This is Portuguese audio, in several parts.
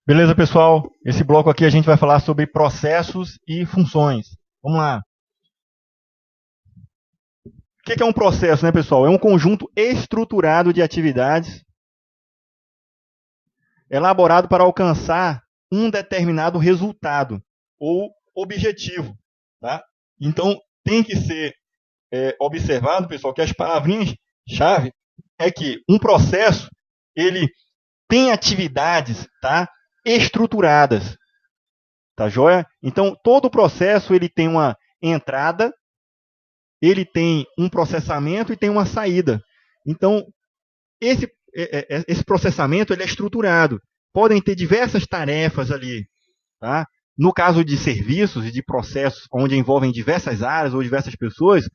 Beleza, pessoal? Esse bloco aqui a gente vai falar sobre processos e funções. Vamos lá. O que é um processo, né, pessoal? É um conjunto estruturado de atividades elaborado para alcançar um determinado resultado ou objetivo, tá? Então, tem que ser observado, pessoal, que as palavrinhas-chave é que um processo, ele tem atividades, tá, estruturadas, tá joia? Então, todo o processo, ele tem uma entrada, ele tem um processamento e tem uma saída. Então, esse processamento ele é estruturado. Podem ter diversas tarefas ali. Tá? No caso de serviços e de processos onde envolvem diversas áreas ou diversas pessoas,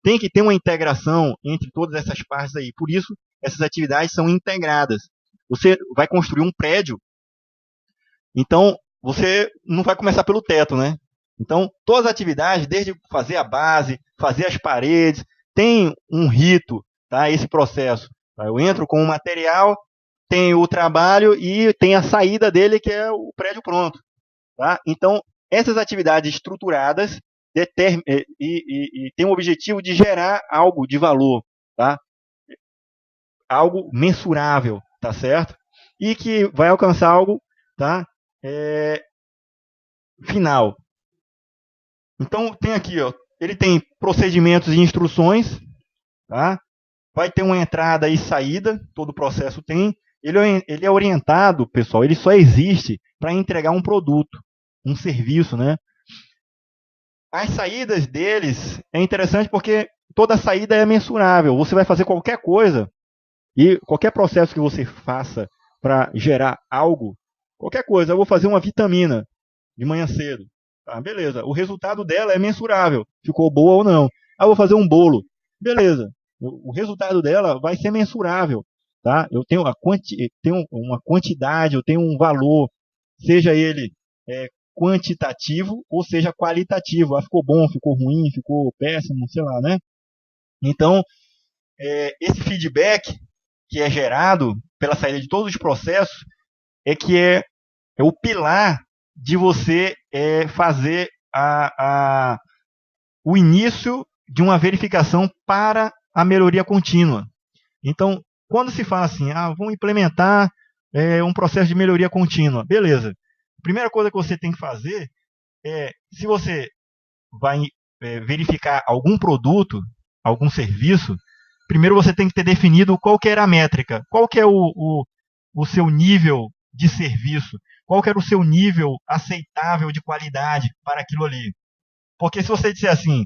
tem que ter uma integração entre todas essas partes aí. Por isso, essas atividades são integradas. Você vai construir um prédio, então você não vai começar pelo teto, né? Então, todas as atividades, desde fazer a base, fazer as paredes, tem um rito, tá? Esse processo. Tá? Eu entro com o material, tem o trabalho e tem a saída dele, que é o prédio pronto. Tá? Então, essas atividades estruturadas têm o objetivo de gerar algo de valor, tá? Algo mensurável, tá certo? E que vai alcançar algo, tá? Final. Então, tem aqui, ó, ele tem procedimentos e instruções, tá? Vai ter uma entrada e saída, todo o processo tem. Ele é orientado, pessoal, ele só existe para entregar um produto, um serviço, né? As saídas deles é interessante porque toda saída é mensurável. Você vai fazer qualquer coisa e qualquer processo que você faça para gerar algo, qualquer coisa, eu vou fazer uma vitamina de manhã cedo. Tá, beleza. O resultado dela é mensurável. Ficou boa ou não. Ah, eu vou fazer um bolo. Beleza. O resultado dela vai ser mensurável. Tá? Eu tenho, tenho uma quantidade, eu tenho um valor, seja ele quantitativo ou seja qualitativo. Ah, ficou bom, ficou ruim, ficou péssimo, sei lá, né? Então, esse feedback que é gerado pela saída de todos os processos é o pilar de você fazer o início de uma verificação para a melhoria contínua. Então, quando se fala assim, vamos implementar um processo de melhoria contínua, beleza. A primeira coisa que você tem que fazer se você vai verificar algum produto, algum serviço, primeiro você tem que ter definido qual que era a métrica, qual que é o seu nível de serviço, qual que era o seu nível aceitável de qualidade para aquilo ali. Porque se você disser assim,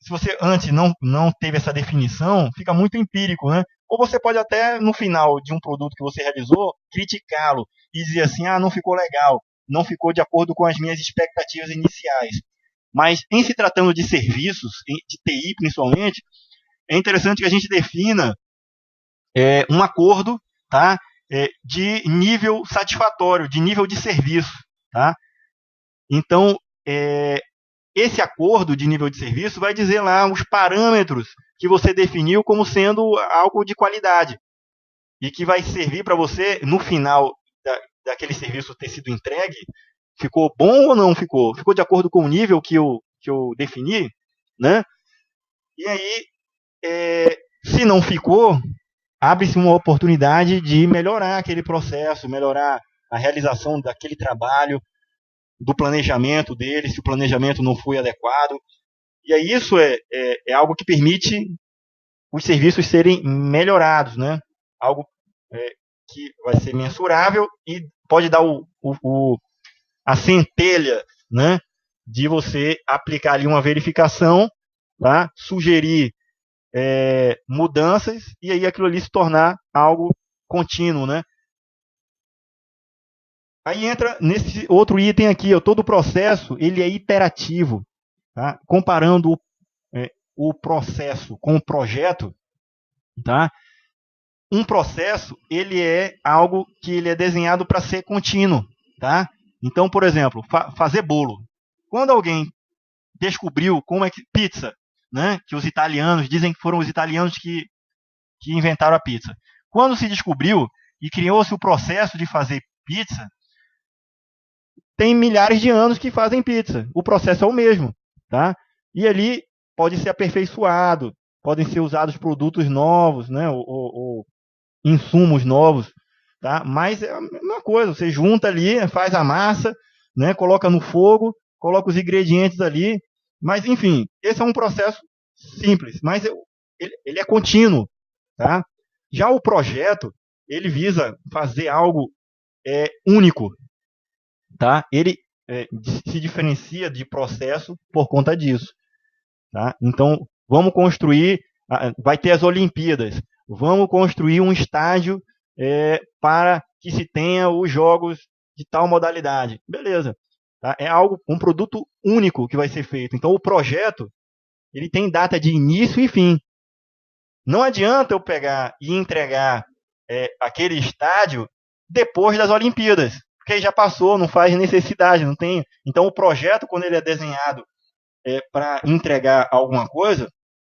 se você antes não teve essa definição, fica muito empírico, né? Ou você pode até, no final de um produto que você realizou, criticá-lo e dizer assim, não ficou legal, não ficou de acordo com as minhas expectativas iniciais. Mas, em se tratando de serviços, de TI principalmente, é interessante que a gente defina um acordo, tá? De nível satisfatório, de nível de serviço. Tá? Então, esse acordo de nível de serviço vai dizer lá os parâmetros que você definiu como sendo algo de qualidade e que vai servir para você, no final daquele serviço ter sido entregue, ficou bom ou não ficou? Ficou de acordo com o nível que eu defini? Né? E aí, se não ficou, abre-se uma oportunidade de melhorar aquele processo, melhorar a realização daquele trabalho, do planejamento dele, se o planejamento não foi adequado. E aí isso é algo que permite os serviços serem melhorados, né? Algo que vai ser mensurável e pode dar a centelha, né? De você aplicar ali uma verificação, tá? Sugerir mudanças e aí aquilo ali se tornar algo contínuo, né? Aí entra nesse outro item aqui, ó, todo o processo ele é iterativo, tá? Comparando o processo com o projeto, tá? Um processo ele é algo que ele é desenhado para ser contínuo, tá? Então, por exemplo, fazer bolo. Quando alguém descobriu como é que pizza, né? Que os italianos dizem que foram os italianos que inventaram a pizza. Quando se descobriu e criou-se o processo de fazer pizza, tem milhares de anos que fazem pizza. O processo é o mesmo, tá? E ali pode ser aperfeiçoado, podem ser usados produtos novos, né? Ou insumos novos, tá? Mas é a mesma coisa, você junta ali, faz a massa, né? Coloca no fogo, coloca os ingredientes ali, mas enfim, esse é um processo simples, mas ele é contínuo, tá? Já o projeto, ele visa fazer algo único, tá? Ele se diferencia de processo por conta disso, tá? Então, vamos construir, vai ter as Olimpíadas, vamos construir um estádio para que se tenha os jogos de tal modalidade. Beleza. Tá? É um produto único que vai ser feito. Então, o projeto, ele tem data de início e fim. Não adianta eu pegar e entregar aquele estádio depois das Olimpíadas, porque aí já passou, não faz necessidade, não tem. Então, o projeto, quando ele é desenhado para entregar alguma coisa,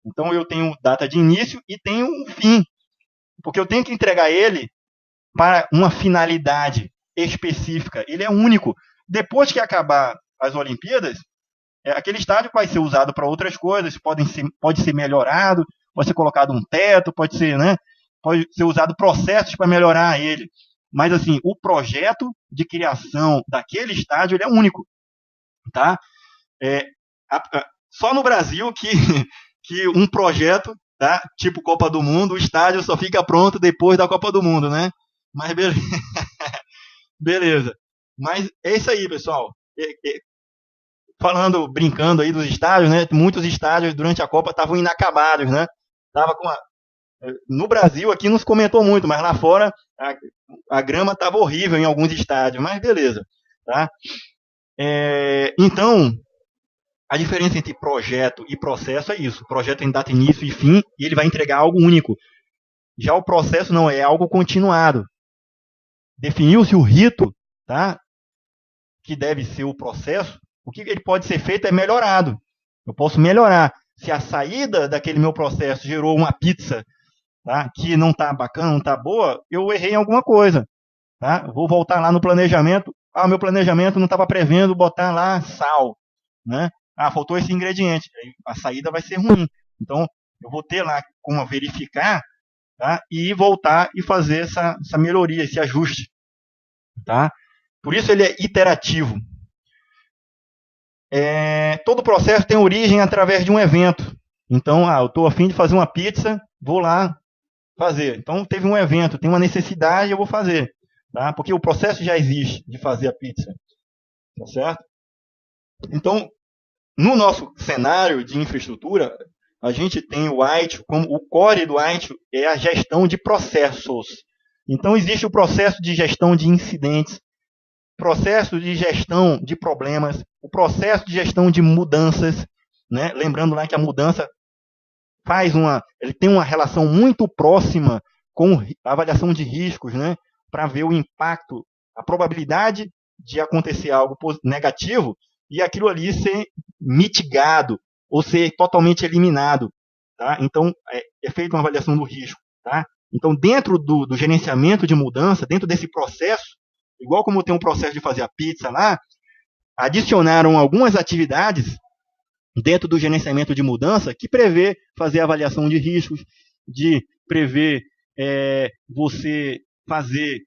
então eu tenho data de início e tenho um fim, porque eu tenho que entregar ele para uma finalidade específica. Ele é único. Depois que acabar as Olimpíadas, aquele estádio vai ser usado para outras coisas, pode ser melhorado, pode ser colocado um teto, pode ser usado processos para melhorar ele. Mas assim, o projeto de criação daquele estádio ele é único, tá? Só no Brasil que um projeto, tá? Tipo Copa do Mundo, o estádio só fica pronto depois da Copa do Mundo, né? Mas beleza. Beleza. Mas é isso aí, pessoal. Falando, brincando aí dos estádios, né? Muitos estádios durante a Copa estavam inacabados, né? No Brasil aqui não se comentou muito, mas lá fora a grama estava horrível em alguns estádios, mas beleza, tá? Então, a diferença entre projeto e processo é isso. O projeto tem data início e fim e ele vai entregar algo único. Já o processo não, é algo continuado. Definiu-se o rito, tá? Que deve ser o processo. O que ele pode ser feito é melhorado. Eu posso melhorar. Se a saída daquele meu processo gerou uma pizza, tá? Que não está bacana, não está boa, eu errei em alguma coisa. Tá? Eu vou voltar lá no planejamento. Meu planejamento não estava prevendo botar lá sal, né? Faltou esse ingrediente. A saída vai ser ruim. Então, eu vou ter lá como verificar, tá? E voltar e fazer essa melhoria, esse ajuste. Tá? Por isso ele é iterativo. Todo processo tem origem através de um evento. Então, eu estou a fim de fazer uma pizza, vou lá fazer. Então, teve um evento, tem uma necessidade, eu vou fazer. Tá? Porque o processo já existe de fazer a pizza. Tá certo? Então, no nosso cenário de infraestrutura, a gente tem o ITIL, como o core do ITIL é a gestão de processos. Então, existe o processo de gestão de incidentes, processo de gestão de problemas, o processo de gestão de mudanças, né? Lembrando lá que a mudança ele tem uma relação muito próxima com a avaliação de riscos, né? Para ver o impacto, a probabilidade de acontecer algo negativo e aquilo ali ser mitigado ou ser totalmente eliminado, tá? Então, é feita uma avaliação do risco, tá? Então, dentro do gerenciamento de mudança, dentro desse processo, igual como tem um processo de fazer a pizza lá, adicionaram algumas atividades dentro do gerenciamento de mudança que prevê fazer a avaliação de riscos, de prever você fazer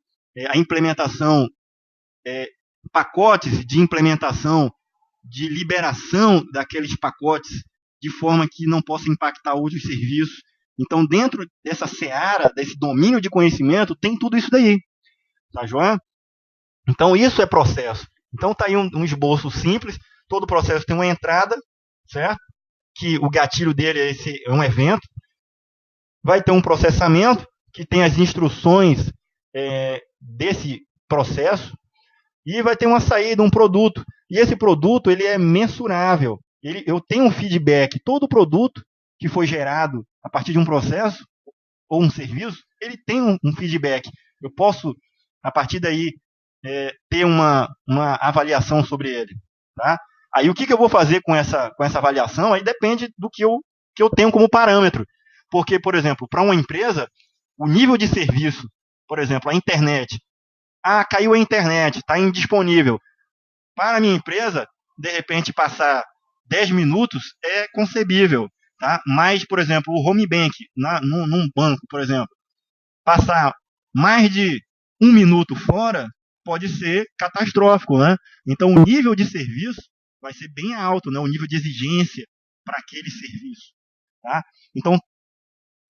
a implementação, pacotes de implementação, de liberação daqueles pacotes de forma que não possa impactar outros serviços. Então, dentro dessa seara, desse domínio de conhecimento, tem tudo isso daí. Tá joia? Então, isso é processo. Então, está aí um esboço simples. Todo processo tem uma entrada, certo? Que o gatilho dele é um evento. Vai ter um processamento, que tem as instruções desse processo. E vai ter uma saída, um produto. E esse produto ele é mensurável. Eu tenho um feedback. Todo produto que foi gerado a partir de um processo ou um serviço, ele tem um feedback. Eu posso, a partir daí, ter uma avaliação sobre ele. Tá? Aí o que eu vou fazer com essa avaliação? Aí depende do que eu tenho como parâmetro. Porque, por exemplo, para uma empresa, o nível de serviço, por exemplo, a internet. Caiu a internet, está indisponível. Para a minha empresa, de repente, passar 10 minutos é concebível. Tá? Mas, por exemplo, o home bank, num banco, por exemplo, passar mais de 1 minuto fora pode ser catastrófico. Né? Então, o nível de serviço vai ser bem alto, né? O nível de exigência para aquele serviço. Tá? Então,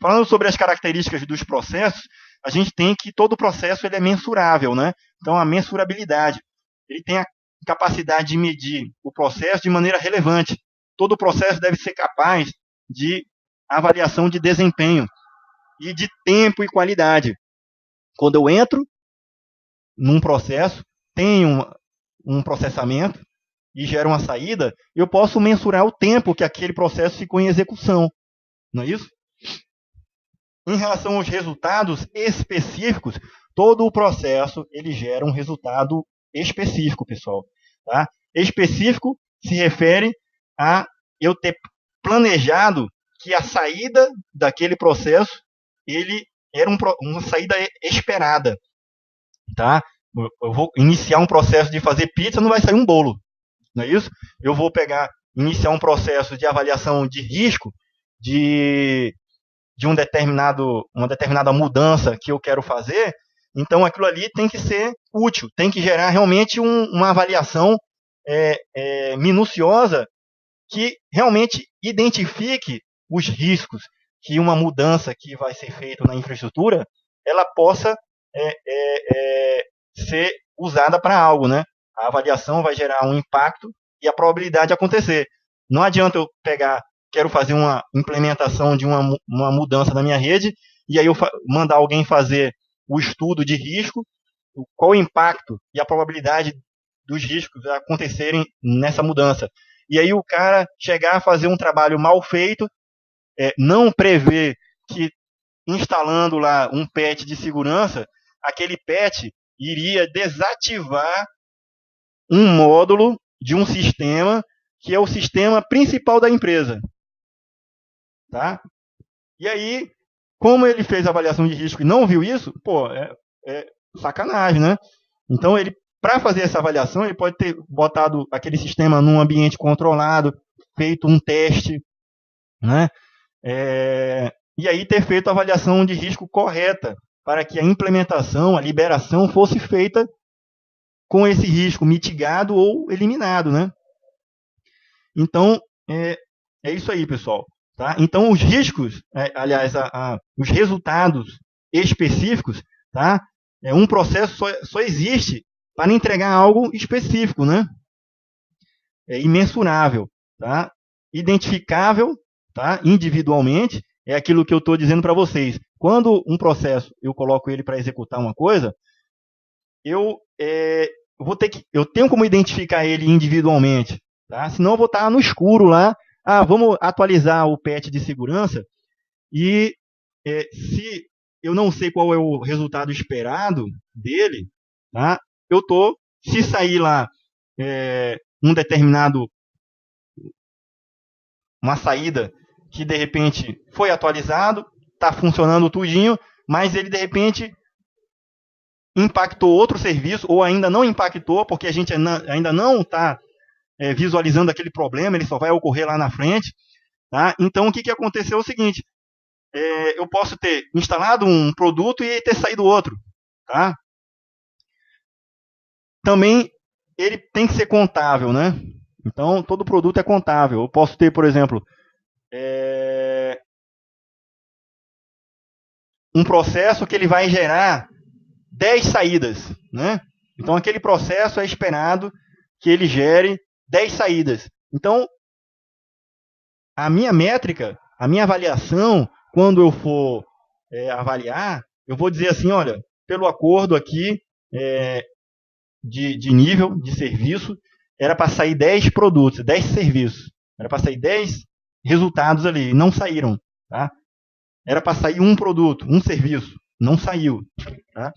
falando sobre as características dos processos, a gente tem que todo processo ele é mensurável. Né? Então, a mensurabilidade. Ele tem a capacidade de medir o processo de maneira relevante. Todo processo deve ser capaz de avaliação de desempenho e de tempo e qualidade. Quando eu entro num processo, tenho um processamento e gero uma saída, eu posso mensurar o tempo que aquele processo ficou em execução. Não é isso? Em relação aos resultados específicos, todo o processo ele gera um resultado específico, pessoal. Tá? Específico se refere a eu ter planejado que a saída daquele processo ele era uma saída esperada. Tá? Eu vou iniciar um processo de fazer pizza, não vai sair um bolo. Não é isso? Eu vou iniciar um processo de avaliação de risco de uma determinada mudança que eu quero fazer. Então, aquilo ali tem que ser útil, tem que gerar realmente uma avaliação minuciosa que realmente identifique os riscos que uma mudança que vai ser feita na infraestrutura, ela possa ser usada para algo, né? A avaliação vai gerar um impacto e a probabilidade de acontecer. Não adianta eu quero fazer uma implementação de uma mudança na minha rede, e aí eu mandar alguém fazer o estudo de risco, qual o impacto e a probabilidade dos riscos acontecerem nessa mudança. E aí o cara chegar a fazer um trabalho mal feito, não prever que instalando lá um patch de segurança, aquele patch iria desativar um módulo de um sistema que é o sistema principal da empresa. Tá? E aí, como ele fez a avaliação de risco e não viu isso, é sacanagem, né? Então, para fazer essa avaliação, ele pode ter botado aquele sistema num ambiente controlado, feito um teste, né? E aí ter feito a avaliação de risco correta, para que a implementação, a liberação fosse feita com esse risco mitigado ou eliminado, né? Então, é isso aí, pessoal. Tá? Então, os riscos, os resultados específicos, tá? Um processo só existe para entregar algo específico, né? Imensurável, tá? Identificável, tá? Individualmente, é aquilo que eu estou dizendo para vocês. Quando um processo eu coloco ele para executar uma coisa, eu tenho como identificar ele individualmente, tá? Senão eu vou estar no escuro lá. Vamos atualizar o patch de segurança e se eu não sei qual é o resultado esperado dele, tá? Se sair lá uma saída que de repente foi atualizado, está funcionando tudinho, mas ele de repente impactou outro serviço ou ainda não impactou, porque a gente ainda não está visualizando aquele problema, ele só vai ocorrer lá na frente. Tá? Então, o que aconteceu é o seguinte, eu posso ter instalado um produto e ter saído outro. Tá? Também, ele tem que ser contável, né? Então, todo produto é contável. Eu posso ter, por exemplo, um processo que ele vai gerar 10 saídas. Né? Então, aquele processo é esperado que ele gere 10 saídas. Então, a minha métrica, a minha avaliação, quando eu for avaliar, eu vou dizer assim, olha, pelo acordo aqui de nível de serviço, era para sair 10 produtos, 10 serviços. Era para sair 10 resultados ali, e não saíram. Tá? Era para sair um produto, um serviço, não saiu. Tá?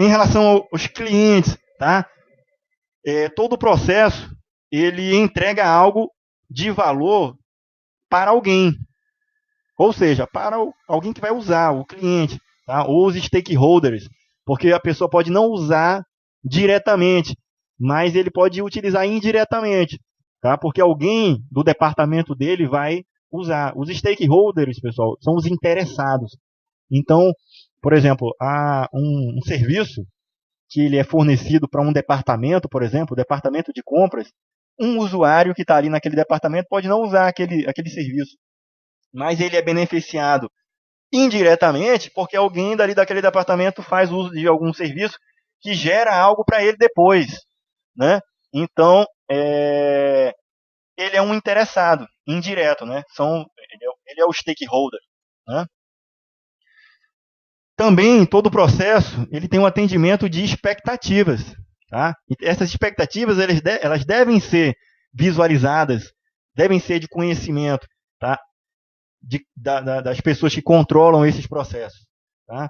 Em relação aos clientes, tá? Todo o processo ele entrega algo de valor para alguém. Ou seja, para alguém que vai usar, o cliente, tá? Ou os stakeholders. Porque a pessoa pode não usar diretamente, mas ele pode utilizar indiretamente, tá? Porque alguém do departamento dele vai usar. Os stakeholders, pessoal, são os interessados. Então, por exemplo, há um serviço que ele é fornecido para um departamento, por exemplo, o departamento de compras, um usuário que está ali naquele departamento pode não usar aquele serviço, mas ele é beneficiado indiretamente porque alguém dali daquele departamento faz uso de algum serviço que gera algo para ele depois, né? Então, ele é um interessado indireto, né? Ele é o stakeholder, né? Também, todo o processo ele tem um atendimento de expectativas. Tá? Essas expectativas elas devem ser visualizadas, devem ser de conhecimento, tá? Das pessoas que controlam esses processos. Tá?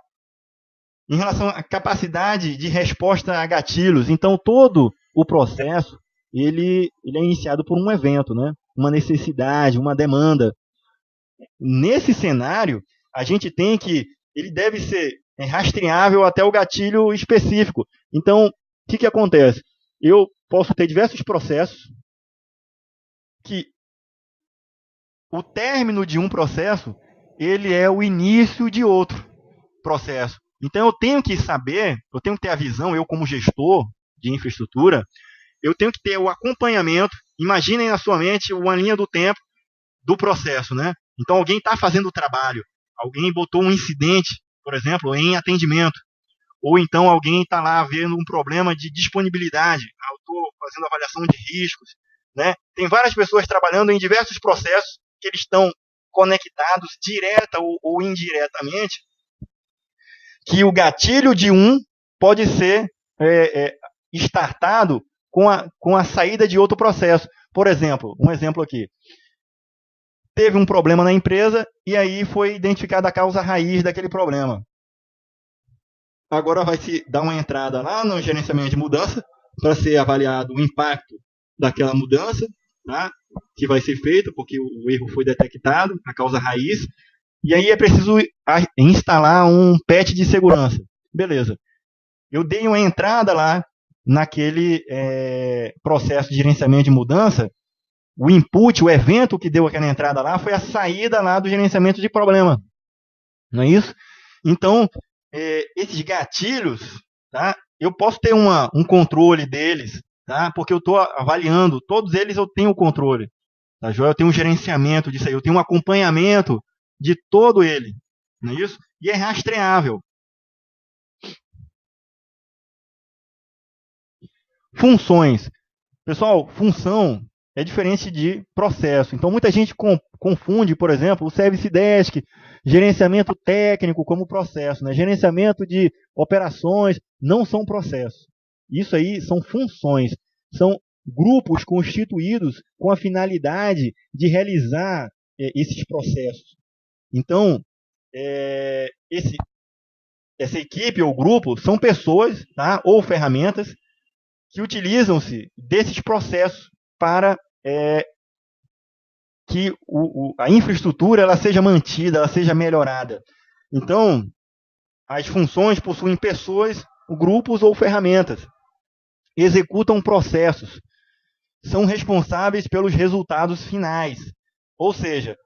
Em relação à capacidade de resposta a gatilhos, então todo o processo ele é iniciado por um evento, né? Uma necessidade, uma demanda. Nesse cenário, a gente tem que ele deve ser rastreável até o gatilho específico. Então, o que acontece? Eu posso ter diversos processos que o término de um processo ele é o início de outro processo. Então, eu tenho que saber, eu tenho que ter a visão, eu como gestor de infraestrutura, eu tenho que ter o acompanhamento. Imaginem na sua mente uma linha do tempo do processo, né? Então, alguém está fazendo o trabalho, alguém botou um incidente, por exemplo, em atendimento, ou então alguém está lá vendo um problema de disponibilidade. Eu estou fazendo avaliação de riscos, né? Tem várias pessoas trabalhando em diversos processos que eles estão conectados direta ou indiretamente, que o gatilho de um pode ser startado com a saída de outro processo. Por exemplo, um exemplo aqui. Teve um problema na empresa e aí foi identificada a causa raiz daquele problema. Agora vai se dar uma entrada lá no gerenciamento de mudança para ser avaliado o impacto daquela mudança, tá? Que vai ser feito porque o erro foi detectado, a causa raiz. E aí é preciso instalar um patch de segurança. Beleza. Eu dei uma entrada lá naquele processo de gerenciamento de mudança. O input, o evento que deu aquela entrada lá foi a saída lá do gerenciamento de problema. Não é isso? Então, esses gatilhos, tá? Eu posso ter um controle deles, tá? Porque eu estou avaliando, todos eles eu tenho o controle. Tá, Joel? Eu tenho um gerenciamento disso aí, eu tenho um acompanhamento de todo ele. Não é isso? E é rastreável. Funções. Pessoal, função é diferente de processo. Então, muita gente confunde, por exemplo, o Service Desk, gerenciamento técnico como processo. Né? Gerenciamento de operações não são processos. Isso aí são funções. São grupos constituídos com a finalidade de realizar esses processos. Então, essa equipe ou grupo são pessoas, tá? Ou ferramentas que utilizam-se desses processos para que a infraestrutura ela seja mantida, ela seja melhorada. Então, as funções possuem pessoas, grupos ou ferramentas, executam processos, são responsáveis pelos resultados finais. Ou seja,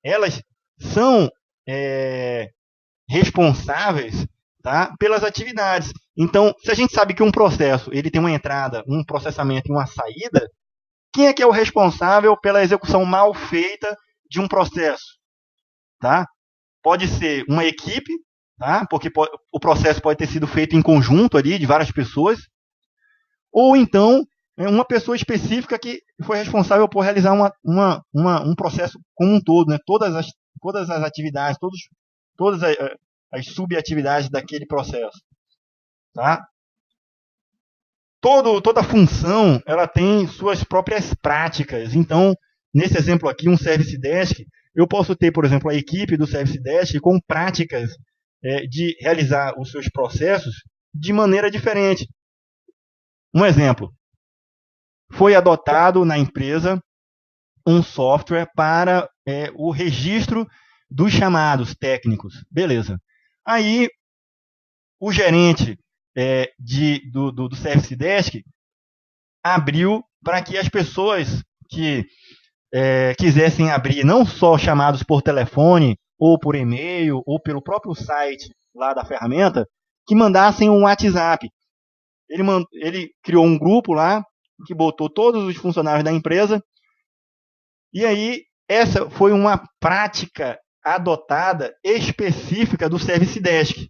elas são responsáveis, tá, pelas atividades. Então, se a gente sabe que um processo ele tem uma entrada, um processamento e uma saída, quem é que é o responsável pela execução mal feita de um processo? Tá? Pode ser uma equipe, tá? Porque o processo pode ter sido feito em conjunto ali, de várias pessoas, ou então uma pessoa específica que foi responsável por realizar um processo como um todo, né? Todas as atividades, todas as subatividades daquele processo. Tá? Toda função ela tem suas próprias práticas. Então, nesse exemplo aqui, um Service Desk, eu posso ter, por exemplo, a equipe do Service Desk com práticas de realizar os seus processos de maneira diferente. Um exemplo, foi adotado na empresa um software para o registro dos chamados técnicos. Beleza. Aí, o gerente do Service Desk abriu para que as pessoas que quisessem abrir não só chamados por telefone, ou por e-mail, ou pelo próprio site lá da ferramenta, que mandassem um WhatsApp. Ele criou um grupo lá, que botou todos os funcionários da empresa, e aí essa foi uma prática adotada específica do Service Desk.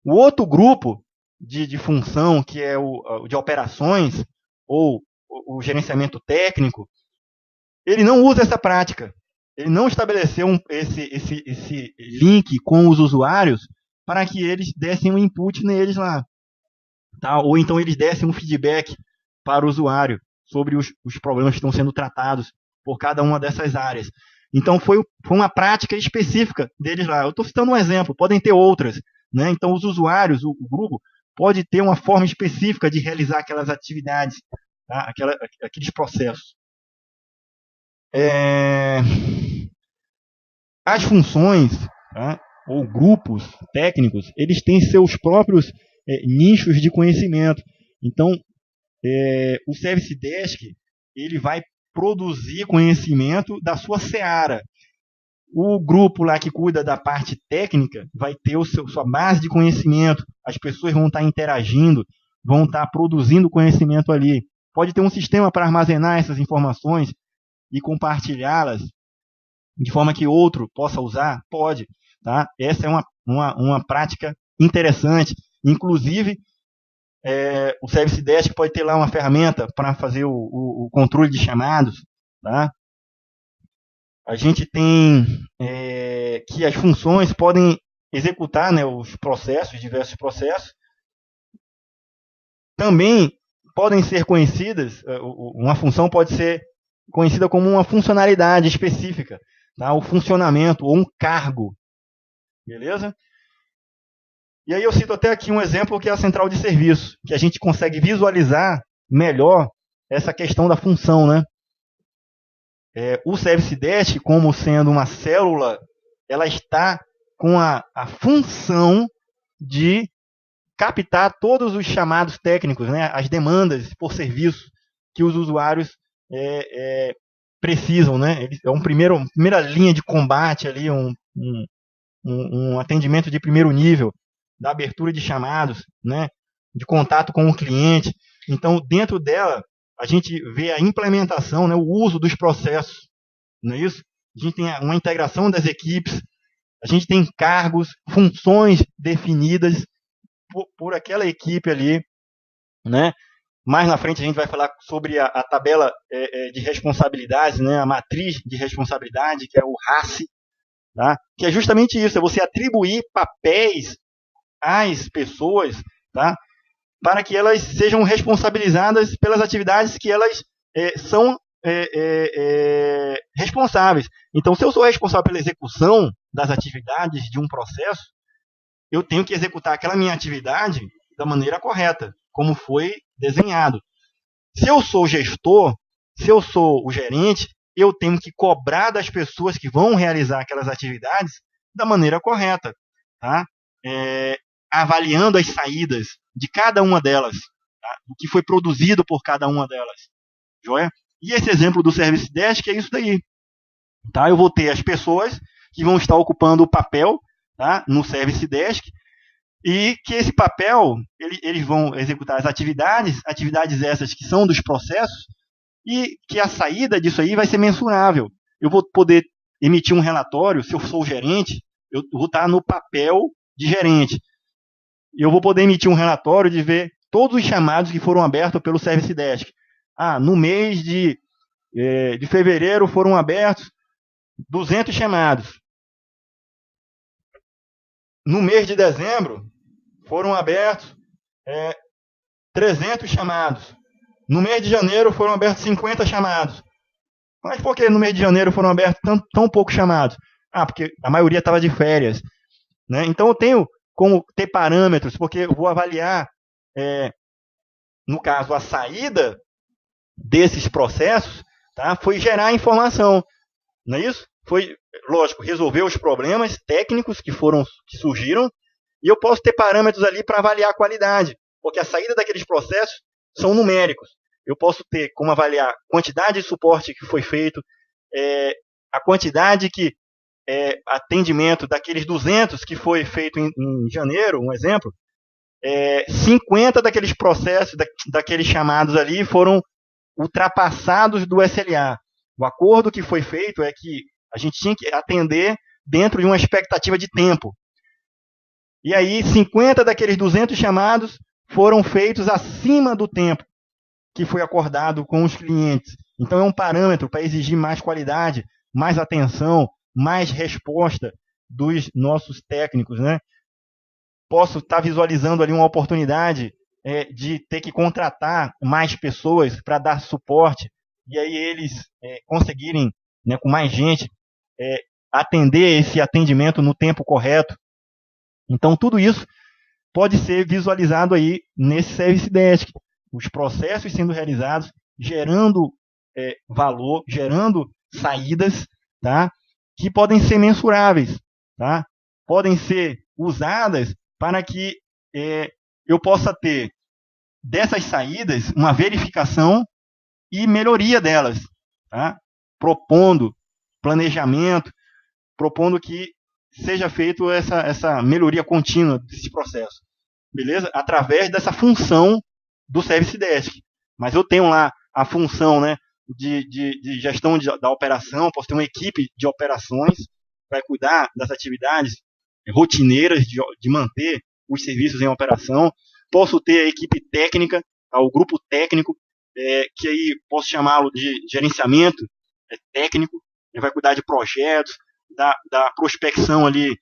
O outro grupo de função, que é o de operações, ou o gerenciamento técnico, ele não usa essa prática. Ele não estabeleceu esse link com os usuários para que eles dessem um input neles lá. Tá? Ou então eles dessem um feedback para o usuário sobre os problemas que estão sendo tratados por cada uma dessas áreas. Então foi uma prática específica deles lá. Eu estou citando um exemplo, podem ter outras. Né? Então os usuários, o grupo, pode ter uma forma específica de realizar aquelas atividades, tá? Aqueles processos. As funções, tá? Ou grupos técnicos, eles têm seus próprios nichos de conhecimento. Então, o Service Desk ele vai produzir conhecimento da sua seara. O grupo lá que cuida da parte técnica vai ter sua base de conhecimento. As pessoas vão estar interagindo, vão estar produzindo conhecimento ali. Pode ter um sistema para armazenar essas informações e compartilhá-las de forma que outro possa usar? Pode. Tá? Essa é uma prática interessante. Inclusive, o Service Desk pode ter lá uma ferramenta para fazer o controle de chamados. Tá? A gente tem que as funções podem executar, né, os processos, diversos processos. Também podem ser conhecidas, uma função pode ser conhecida como uma funcionalidade específica, tá? O funcionamento ou um cargo. Beleza? E aí eu cito até aqui um exemplo que é a central de serviço, que a gente consegue visualizar melhor essa questão da função, né? O Service Desk, como sendo uma célula, ela está com a função de captar todos os chamados técnicos, né? As demandas por serviço que os usuários precisam, né? É uma primeira linha de combate ali, um atendimento de primeiro nível, da abertura de chamados, né? De contato com o cliente. Então, dentro dela, a gente vê a implementação, né? O uso dos processos, não é isso? A gente tem uma integração das equipes, a gente tem cargos, funções definidas por aquela equipe ali, né? Mais na frente a gente vai falar sobre a tabela de responsabilidades, né? A matriz de responsabilidade, que é o RACE, tá? Que é justamente isso, é você atribuir papéis às pessoas, tá? Para que elas sejam responsabilizadas pelas atividades que elas são responsáveis. Então, se eu sou responsável pela execução das atividades de um processo, eu tenho que executar aquela minha atividade da maneira correta, como foi desenhado. Se eu sou gestor, se eu sou o gerente, eu tenho que cobrar das pessoas que vão realizar aquelas atividades da maneira correta, tá? Avaliando as saídas de cada uma delas, tá? O que foi produzido por cada uma delas. Joia? E esse exemplo do Service Desk é isso daí. Tá? Eu vou ter as pessoas que vão estar ocupando o papel, tá? No Service Desk, e que esse papel, eles vão executar as atividades essas que são dos processos, e que a saída disso aí vai ser mensurável. Eu vou poder emitir um relatório, se eu sou o gerente, eu vou estar no papel de gerente. Eu vou poder emitir um relatório de ver todos os chamados que foram abertos pelo Service Desk. No mês de fevereiro foram abertos 200 chamados. No mês de dezembro foram abertos 300 chamados. No mês de janeiro foram abertos 50 chamados. Mas por que no mês de janeiro foram abertos tão poucos chamados? Porque a maioria estava de férias, né? Então eu tenho como ter parâmetros, porque eu vou avaliar, no caso, a saída desses processos, tá? Foi gerar informação, não é isso? Foi, lógico, resolver os problemas técnicos que surgiram, e eu posso ter parâmetros ali para avaliar a qualidade, porque a saída daqueles processos são numéricos. eu posso ter como avaliar a quantidade de suporte que foi feito, a quantidade que atendimento daqueles 200 que foi feito em janeiro, um exemplo, 50 daqueles processos, daqueles chamados ali foram ultrapassados do SLA. O acordo que foi feito é que a gente tinha que atender dentro de uma expectativa de tempo. E aí, 50 daqueles 200 chamados foram feitos acima do tempo que foi acordado com os clientes. Então, é um parâmetro para exigir mais qualidade, mais atenção, mais resposta dos nossos técnicos, né? Posso estar visualizando ali uma oportunidade de ter que contratar mais pessoas para dar suporte, e aí eles conseguirem, né, com mais gente, atender esse atendimento no tempo correto. Então, tudo isso pode ser visualizado aí nesse Service Desk. Os processos sendo realizados, gerando valor, gerando saídas, tá? Que podem ser mensuráveis, tá? Podem ser usadas para que eu possa ter dessas saídas uma verificação e melhoria delas, tá? Propondo planejamento, propondo que seja feito essa melhoria contínua desse processo, beleza? Através dessa função do Service Desk. Mas eu tenho lá a função, né, de gestão da operação, posso ter uma equipe de operações que vai cuidar das atividades rotineiras de manter os serviços em operação. Posso ter a equipe técnica, o grupo técnico, que aí posso chamá-lo de gerenciamento técnico, ele vai cuidar de projetos, da prospecção ali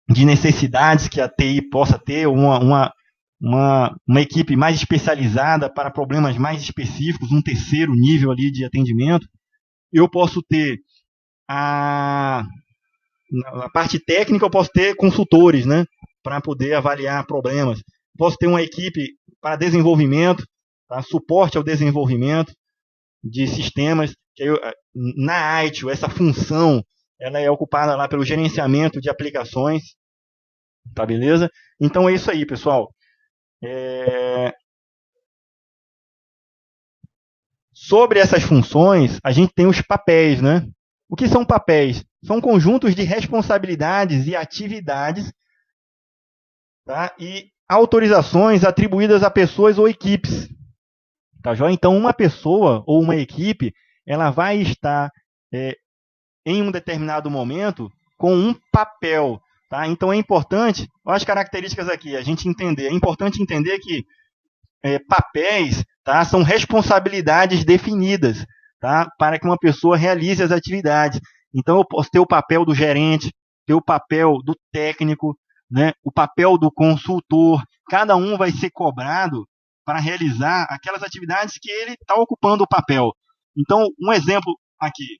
de necessidades que a TI possa ter, uma equipe mais especializada para problemas mais específicos, um terceiro nível ali de atendimento. Eu posso ter na parte técnica, eu posso ter consultores, né, para poder avaliar problemas. Posso ter uma equipe para desenvolvimento, tá, suporte ao desenvolvimento de sistemas. Que na ITIL, essa função ela é ocupada lá pelo gerenciamento de aplicações. Tá, beleza? Então é isso aí, pessoal. Sobre essas funções, a gente tem os papéis, né? O que são papéis? São conjuntos de responsabilidades e atividades, tá? E autorizações atribuídas a pessoas ou equipes. Tá, joia? Então, uma pessoa ou uma equipe, ela vai estar em um determinado momento com um papel. Tá? Então, é importante, olha as características aqui, a gente entender. É importante entender que papéis, tá, são responsabilidades definidas, tá, para que uma pessoa realize as atividades. Então, eu posso ter o papel do gerente, ter o papel do técnico, né, o papel do consultor. Cada um vai ser cobrado para realizar aquelas atividades que ele está ocupando o papel. Então, um exemplo aqui.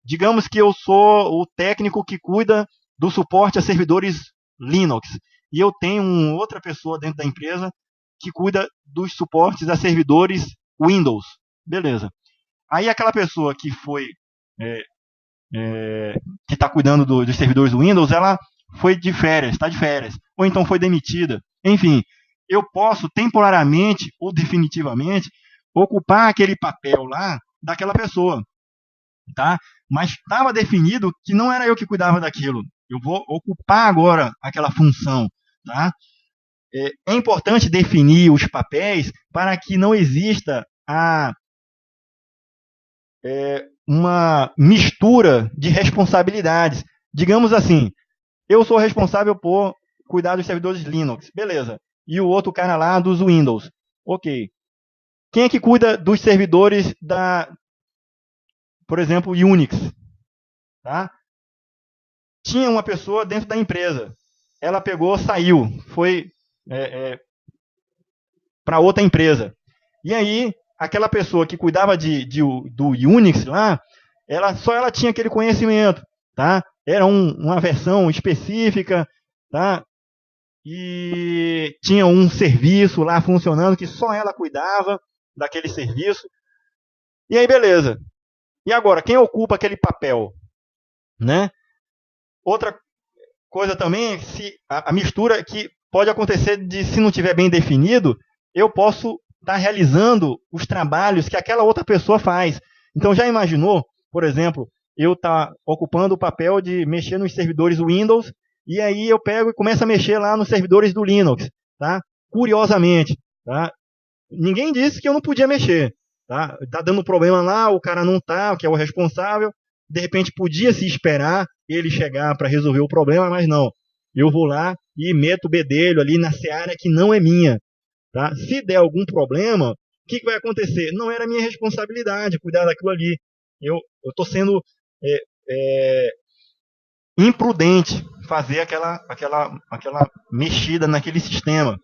Digamos que eu sou o técnico que cuida do suporte a servidores Linux. E eu tenho outra pessoa dentro da empresa que cuida dos suportes a servidores Windows. Beleza. Aí aquela pessoa que foi que está cuidando dos servidores Windows, ela foi de férias, está de férias. Ou então foi demitida. Enfim, eu posso temporariamente ou definitivamente ocupar aquele papel lá daquela pessoa. Tá? Mas estava definido que não era eu que cuidava daquilo. Eu vou ocupar agora aquela função. Tá? É importante definir os papéis para que não exista uma mistura de responsabilidades. Digamos assim, eu sou responsável por cuidar dos servidores Linux. Beleza. E o outro cara lá dos Windows. Ok. Quem é que cuida dos servidores por exemplo, Unix? Tá? Tinha uma pessoa dentro da empresa. Ela pegou, saiu, foi para outra empresa. E aí, aquela pessoa que cuidava do Unix lá, só ela tinha aquele conhecimento. Tá? Era uma versão específica, tá? E tinha um serviço lá funcionando que só ela cuidava daquele serviço. E aí, beleza. E agora, quem ocupa aquele papel? Né? Outra coisa também, a mistura que pode acontecer se não tiver bem definido, eu posso está realizando os trabalhos que aquela outra pessoa faz. Então, já imaginou, por exemplo, eu estar ocupando o papel de mexer nos servidores Windows, e aí eu pego e começo a mexer lá nos servidores do Linux, tá? Curiosamente, tá? Ninguém disse que eu não podia mexer, tá? Tá dando problema lá, o cara não tá, que é o responsável, de repente podia se esperar ele chegar para resolver o problema, mas não. Eu vou lá e meto o bedelho ali na seara que não é minha, tá? Se der algum problema, o que vai acontecer? Não era minha responsabilidade cuidar daquilo ali. Eu estou sendo imprudente fazer aquela mexida naquele sistema.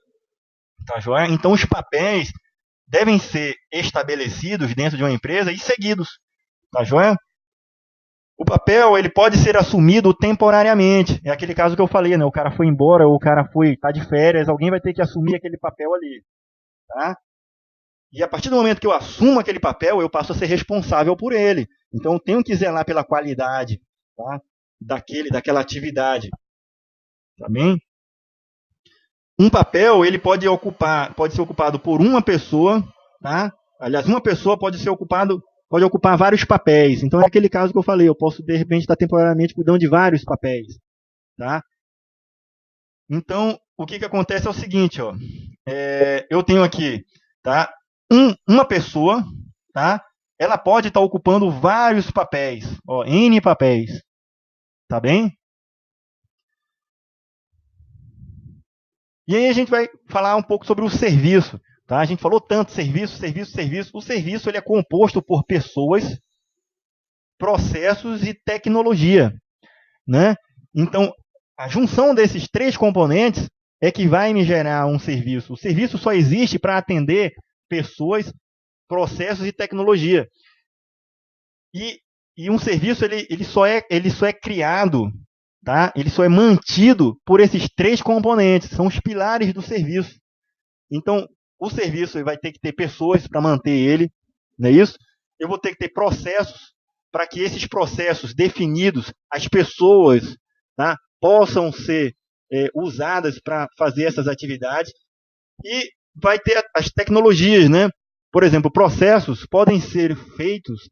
Tá joia? Então, os papéis devem ser estabelecidos dentro de uma empresa e seguidos. Tá joia? O papel ele pode ser assumido temporariamente. É aquele caso que eu falei, né? O cara foi embora, ou o cara tá de férias, alguém vai ter que assumir aquele papel ali. Tá? E a partir do momento que eu assumo aquele papel, eu passo a ser responsável por ele. Então, eu tenho que zelar pela qualidade, tá? daquela atividade. Tá bem? Um papel ele pode ser ocupado por uma pessoa, tá? Aliás, uma pessoa pode ocupar vários papéis. Então, é aquele caso que eu falei, eu posso, de repente, estar temporariamente cuidando de vários papéis. Tá? Então, o que acontece é o seguinte, ó, eu tenho aqui, tá, uma pessoa, tá, ela pode estar ocupando vários papéis, ó, N papéis. Tá bem? E aí a gente vai falar um pouco sobre o serviço. Tá? A gente falou tanto serviço. O serviço ele é composto por pessoas, processos e tecnologia. Né? Então, a junção desses três componentes é que vai me gerar um serviço. O serviço só existe para atender pessoas, processos e tecnologia. E um serviço ele só é criado, tá? Ele só é mantido por esses três componentes, são os pilares do serviço. Então, o serviço vai ter que ter pessoas para manter ele, não é isso? Eu vou ter que ter processos para que esses processos definidos, as pessoas, tá, possam ser usadas para fazer essas atividades. E vai ter as tecnologias, né? Por exemplo, processos podem ser feitos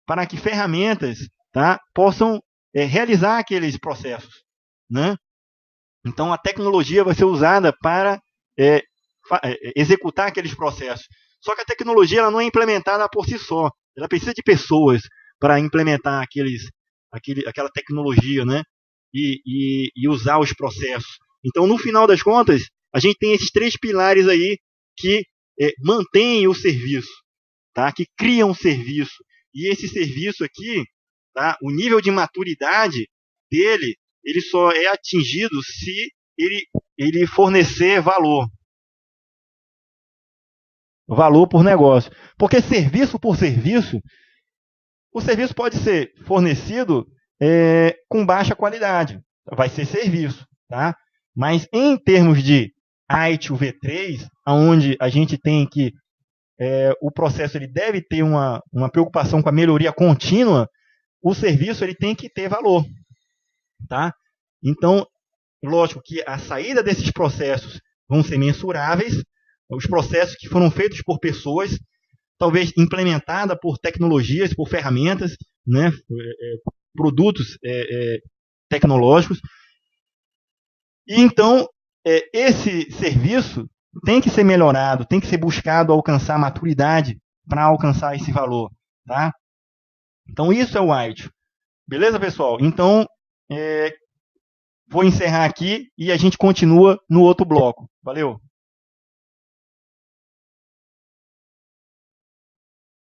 para que ferramentas, tá, possam realizar aqueles processos, né? Então, a tecnologia vai ser usada para executar aqueles processos. Só que a tecnologia ela não é implementada por si só. Ela precisa de pessoas para implementar aquela tecnologia, né? E usar os processos. Então, no final das contas, a gente tem esses três pilares aí que mantêm o serviço, tá? Que criam o serviço. E esse serviço aqui, tá? O nível de maturidade dele, ele só é atingido se ele fornecer valor. Valor por negócio. Porque serviço por serviço, o serviço pode ser fornecido com baixa qualidade. Vai ser serviço, tá? Mas em termos de ITIL V3, onde a gente tem que o processo ele deve ter uma preocupação com a melhoria contínua, o serviço ele tem que ter valor. Tá? Então, lógico que a saída desses processos vão ser mensuráveis, os processos que foram feitos por pessoas, talvez implementada por tecnologias, por ferramentas, né? Produtos tecnológicos. E então, esse serviço tem que ser melhorado, tem que ser buscado alcançar maturidade para alcançar esse valor. Tá? Então, isso é o ITIL. Beleza, pessoal? Então, vou encerrar aqui e a gente continua no outro bloco. Valeu!